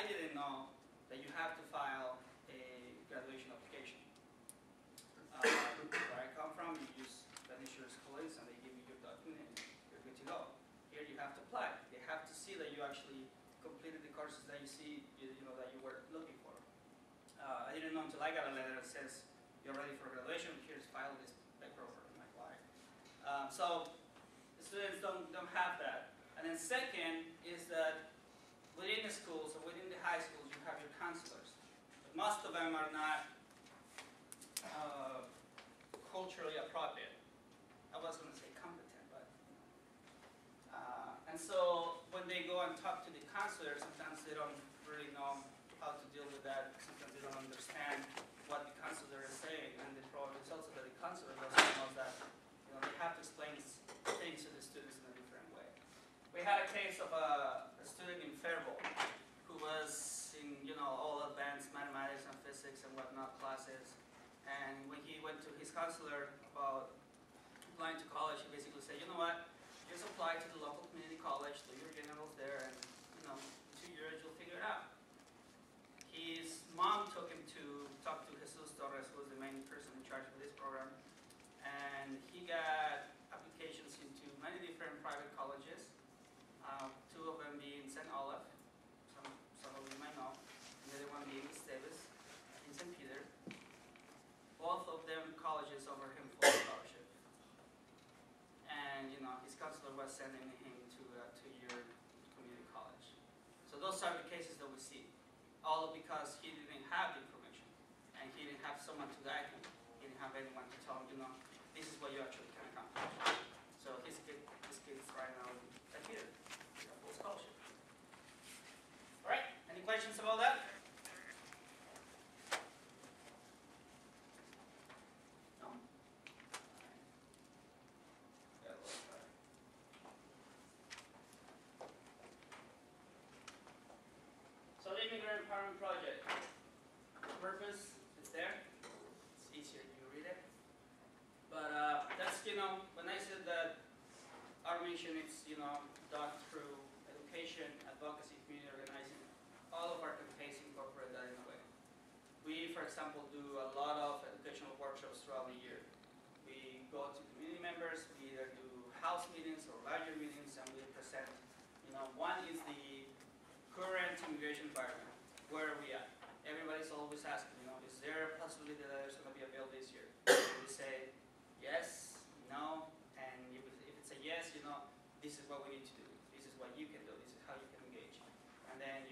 I didn't know that you have to file a graduation application. Where I come from, you use the insurance police and they give you your document and you're good to go. Here you have to apply. They have to see that you actually completed the courses that you see, that you were looking for. I didn't know until I got a letter that says you're ready for graduation. Here's file this paperwork. I'm like, why? So the students don't have that. And then second is that within the schools or within the high schools, you have your counselors. But most of them are not culturally appropriate. I was going to say competent, but and so when they go and talk to the counselor, sometimes they don't really know how to deal with that. Sometimes they don't understand what the counselor is saying, and the problem is also that the counselor doesn't know that they have to explain things to the students in a different way. We had a case of a student in Faribault who was in all advanced mathematics and physics and whatnot classes. And when he went to his counselor about applying to college, he basically said, you know what, just apply to the local community college, do your generals there, and in 2 years you'll figure it out. His mom took him to talk to Jesus Torres, who was the main person in charge of this program, and he got applications into many different private colleges, 2 of them being St. Olaf, some of you might know, and the other one being Davis in St. Peter. Both of them colleges offered him full scholarship. And his counselor was sending him to a 2-year community college. So those are the cases that we see. All because he didn't have the information. And he didn't have someone to guide him. He didn't have anyone to tell him, this is what you actually can accomplish. So his kids right now are here. They have full scholarship. Alright, any questions about that? So the Immigrant Empowerment Project, the purpose is there. It's easier if you read it. But that's, when I said that our mission is, done through education, advocacy, community organizing, all of our campaigns incorporate that in a way. We, for example, do a lot of educational workshops throughout the year. We go to community members, we either do house meetings or larger meetings, and we present, one is the current immigration environment. Where are we at? Everybody's always asking, is there a possibility that there's going to be a bill this year? We say yes, no, and if it's a yes, this is what we need to do. This is what you can do. This is how you can engage. And then,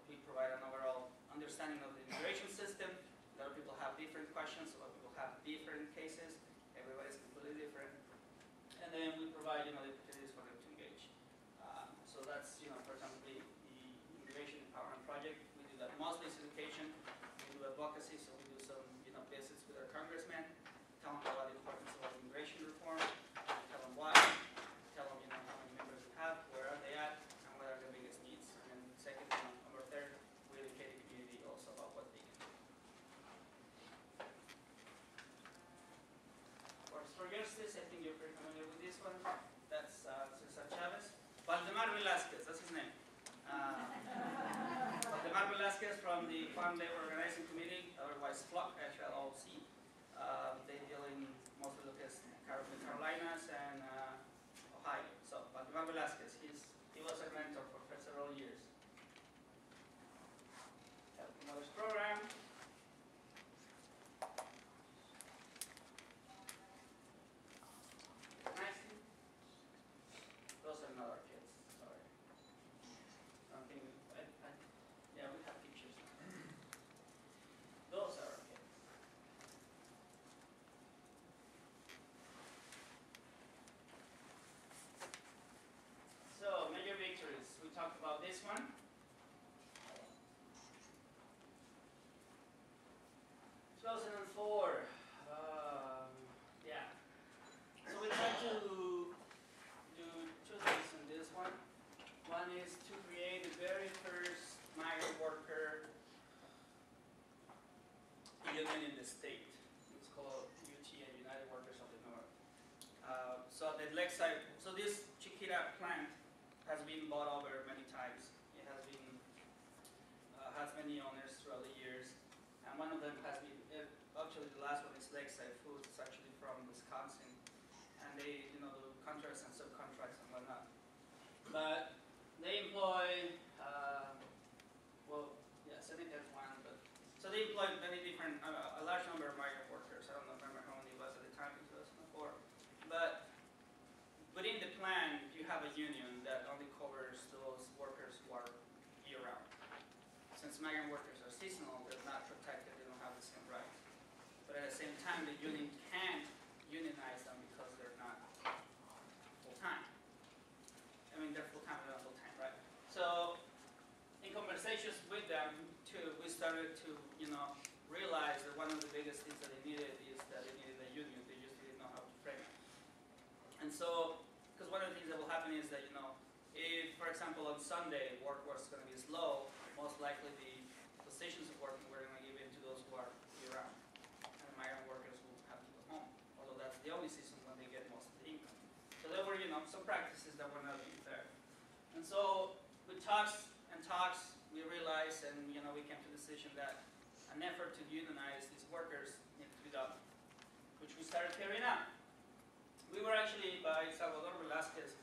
we provide an overall understanding of the immigration system. A lot of people have different questions. A lot of people have different cases. Everybody's completely different. And then we provide, the opportunities for them to engage. So that's, for example, the Immigration Empowerment Project. We do that mostly is education. We do advocacy, so we do some, visits with our congressmen, tell them about the importance of immigration reform, tell them why, tell them, how many members we have, where are they at, and what are their biggest needs. And then second, number third, we educate the community also about what they can do. For justice, I think you're pretty familiar with this one. That's Cesar Chavez. Valdemar Velázquez, that's his name. Valdemar Velázquez from the Farm Labor Organizing Committee, otherwise FLOC, FLOC. They deal in mostly look at the Carolinas and Ohio. So Valdemar Velázquez, he was a mentor for several years. Helping Mothers Program. Nice. Those are not our kids. Sorry. Yeah, we have pictures. Those are our kids. So, major victories. We talked about this one. 2004. Yeah. So we tried to do 2 things in this one. One is to create the very first migrant worker union in the state. It's called ETHN, United Workers of the North. So the Lakeside, so this Chicana plant has been bought over many times. It has been many owners throughout the years, and one of them has been, actually the last one is Lakeside Foods. It's actually from Wisconsin, and they, do contracts and subcontracts and whatnot. But they employ, Seneca is one, but so they employ many different, a large number of migrant workers. I don't remember how many it was at the time in 2004, but within the plan, you have a union that only covers those workers who are year-round. Since migrant workers are seasonal, they're not protected, they don't have the same rights. But at the same time, the union can't unionize them because they're not full-time. I mean, they're full-time, they're not full-time, right? So, in conversations with them, too, we started to, realize that one of the biggest things that they needed is that they needed a union. They just didn't know how to frame it. And so, because one of the things that will happen is that, if, for example, on Sunday, work was going to be slow, most likely the positions of working were going to give in to those who are year-round. And migrant workers will have to go home, although that's the only season when they get most of the income. So there were, some practices that were not being fair. And so, with talks and talks, we realized, and, we came to the decision that an effort to unionize these workers needed to be done, which we started carrying out. We were actually, by Salvador Velázquez,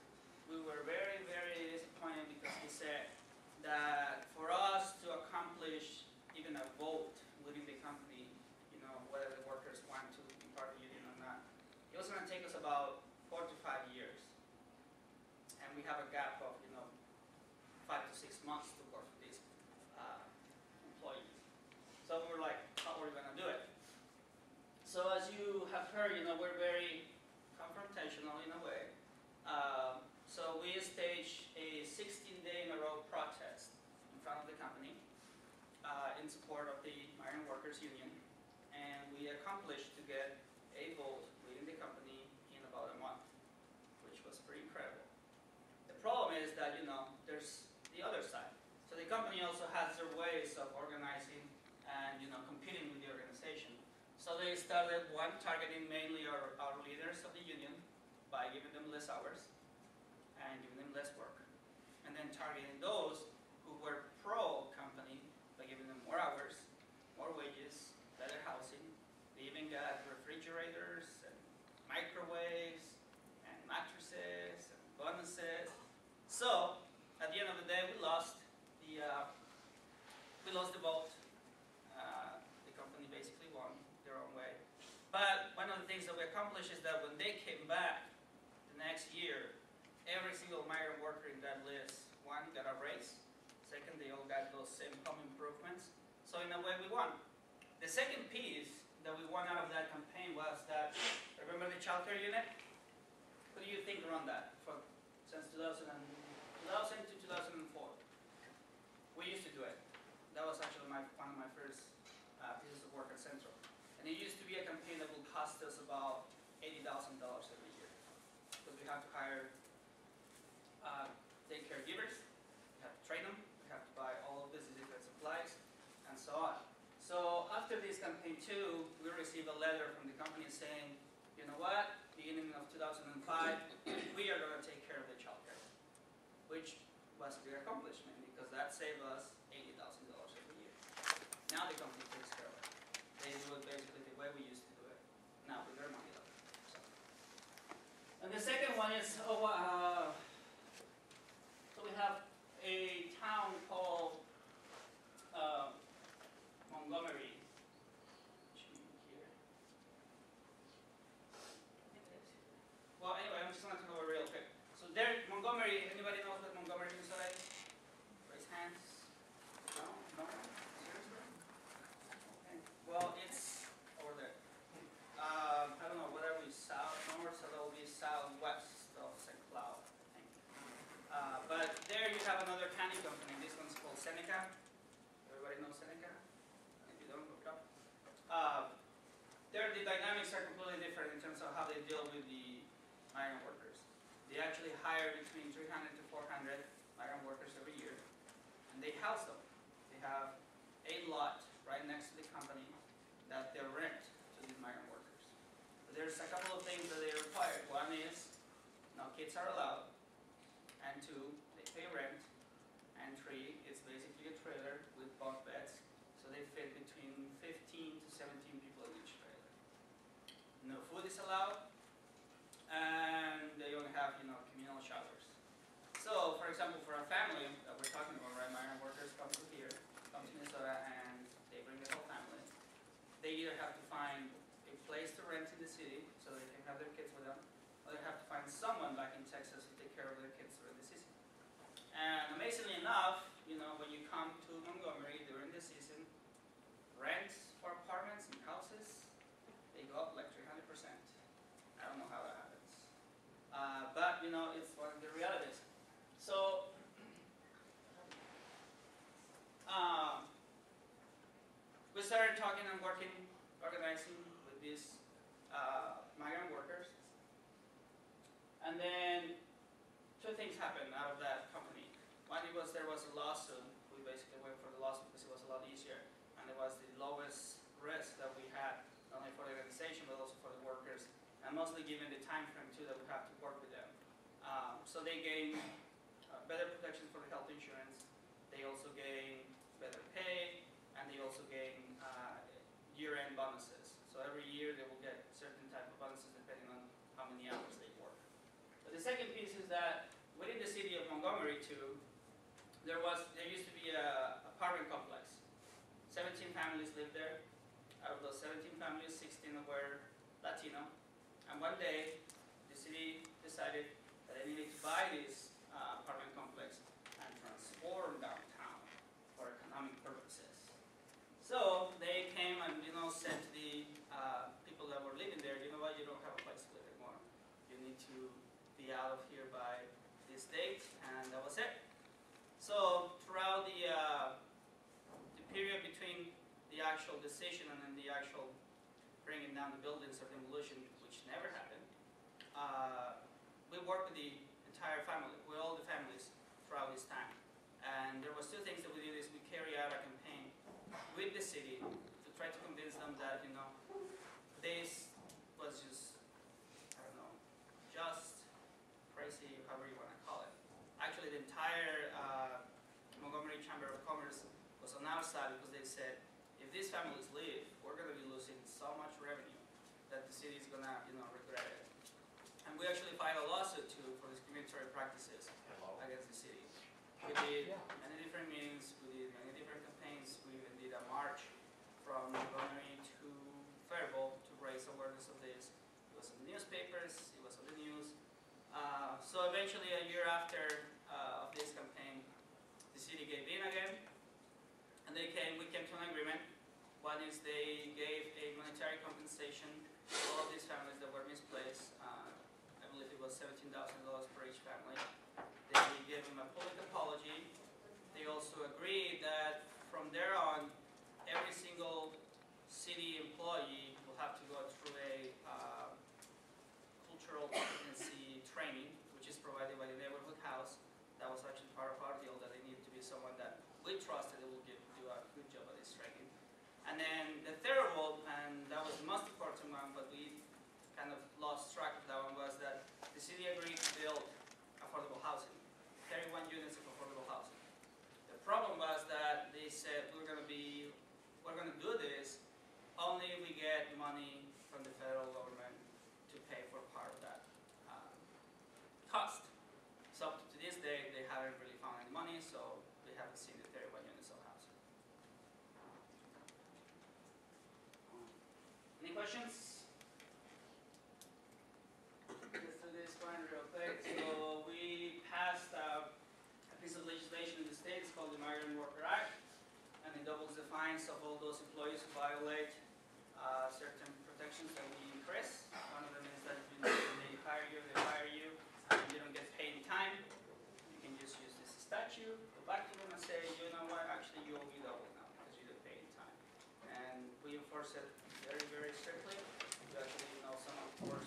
we were very, very disappointed because he said that for us to accomplish even a vote within the company, whether the workers want to be part of the union or not, it was going to take us about 4 to 5 years. And we have a gap of, 5 to 6 months to work with these employees. So we were like, how are we going to do it? So as you have heard, we're very confrontational in a way. So we staged a 16-day-in-a-row protest in front of the company in support of the migrant workers union, and we accomplished to get a vote within the company in about a month, which was pretty incredible. The problem is that, there's the other side. So the company also has their ways of organizing and, competing with the organization. So they started, targeting mainly our leaders of the union by giving them less hours and giving them less work. And then targeting those who were pro-company by giving them more hours, more wages, better housing. They even got refrigerators and microwaves and mattresses and bonuses. So, at the end of the day, we lost the vote. The company basically won their own way. But one of the things that we accomplished is that when they came back the next year, every single migrant worker in that list, one, got a raise. Second, they all got those same home improvements. So in a way, we won. The second piece that we won out of that campaign was that, remember the child care unit? What do you think around that since 2000 to 2004? We used to do it. That was actually one of my first pieces of work at Centro. And it used to be a campaign that would cost us about $80,000 every year. Because we have to hire daycare givers, we have to train them, we have to buy all of these different supplies, and so on. So after this campaign 2, we received a letter from the company saying, you know what, beginning of 2005, we are going to take care of the child care, which was a big accomplishment because that saved us $80,000 every year. Now the company takes care of it. They do it basically the way we used to do it. Now with their money though. So. And the second one is, so we have a town called Montgomery. Here. Well, anyway, I'm just going to go over real quick. So there, Montgomery, anybody knows what Montgomery is like? Raise hands. No? No? Seriously? Okay. Well, it's over there. I don't know, whether we south, north, so that will be southwest of St. Cloud, I think. But there you have another canning company. This one's called Seneca. Everybody knows Seneca? If you don't, look it up. There, the dynamics are completely different in terms of how they deal with the migrant workers. They actually hire between 300 to 400 migrant workers every year, and they house them. They have a lot right next to the company that they rent to these migrant workers. But there's a couple of things that they require. One is, no kids are allowed, and 2, they pay rent, and 3, it's basically a trailer with bunk beds allowed, and they only have, communal showers. So, for example, for a family that we're talking about, right, migrant workers come to here, come to Minnesota, and they bring the whole family. They either have to find a place to rent in the city so they can have their kids with them, or they have to find someone back in Texas to take care of their kids during the season. And amazingly enough, when you come to Montgomery during the season, rents for apartments and houses, they go up like 300%. I don't know how that happens. But, it's one of the realities. So, we started talking and organizing with these migrant workers. And then two things happened out of that company. One was there was a lawsuit. We basically went for the lawsuit because it was a lot easier. And it was the lowest risk that we had, not only for the organization, but also for the workers. And mostly given the time frame, too, that we have to work with them. So they gain better protection for the health insurance. They also gain better pay. And they also gain year-end bonuses. So every year they will get certain type of bonuses depending on how many hours they work. But the second piece is that within the city of Montgomery, too, there used to be a apartment complex. 17 families lived there. Out of those 17 families, 16 were Latino. And one day, the city decided that they needed to buy this apartment complex and transform downtown for economic purposes. So they came and said to the people that were living there, you know what, you don't have a place to live anymore. You need to be out of here by this date, and that was it. So throughout the period between the actual decision and then the actual bringing down the buildings or demolition, which never happened, we worked with the entire family, with all the families throughout this time. And there was two things that we did is we carry out a campaign with the city to try to convince them that, this was just, I don't know, just crazy, however you want to call it. Actually, the entire Montgomery Chamber of Commerce was on our side because they said, if these families leave, we're going to be losing so much revenue that the city is going to, regret it. And we actually filed a lawsuit too for discriminatory practices against the city. We did many different meetings, we did many different campaigns, we even did a march from Montgomery to Faribault to raise awareness of this. It was in the newspapers, it was on the news. So eventually, a year after of this campaign, the city gave in again, and we came to an agreement. One is they gave a monetary compensation to all of these families that were misplaced. I believe it was $17,000 per each family. They gave them a public apology. They also agreed that from there on, every single city employee will have to go through a cultural competency training, which is provided by the neighborhood house. That was actually part of our deal, that they needed to be someone that we trusted that will do a good job at this training. And then the third one, and that was the most important one, but we kind of lost track of that one, was that the city agreed to build affordable housing, 31 units of affordable housing. The problem was that they said we're going to do this only if we get money from the federal government to pay for part of that cost. So up to this day, they haven't really found any money, so they haven't seen the 31 units of housing. Any questions? Let's do this one real quick. So we passed a piece of legislation in the state. It's called the Immigrant Worker Act, and it doubles the fines of all those employees who violate certain protections that we increase. One of them is that if they hire you, and you don't get paid in time, you can just use this statute, go back to them and say, you know what, actually you owe me double now because you didn't pay in time. And we enforce it very, very strictly. We actually some enforce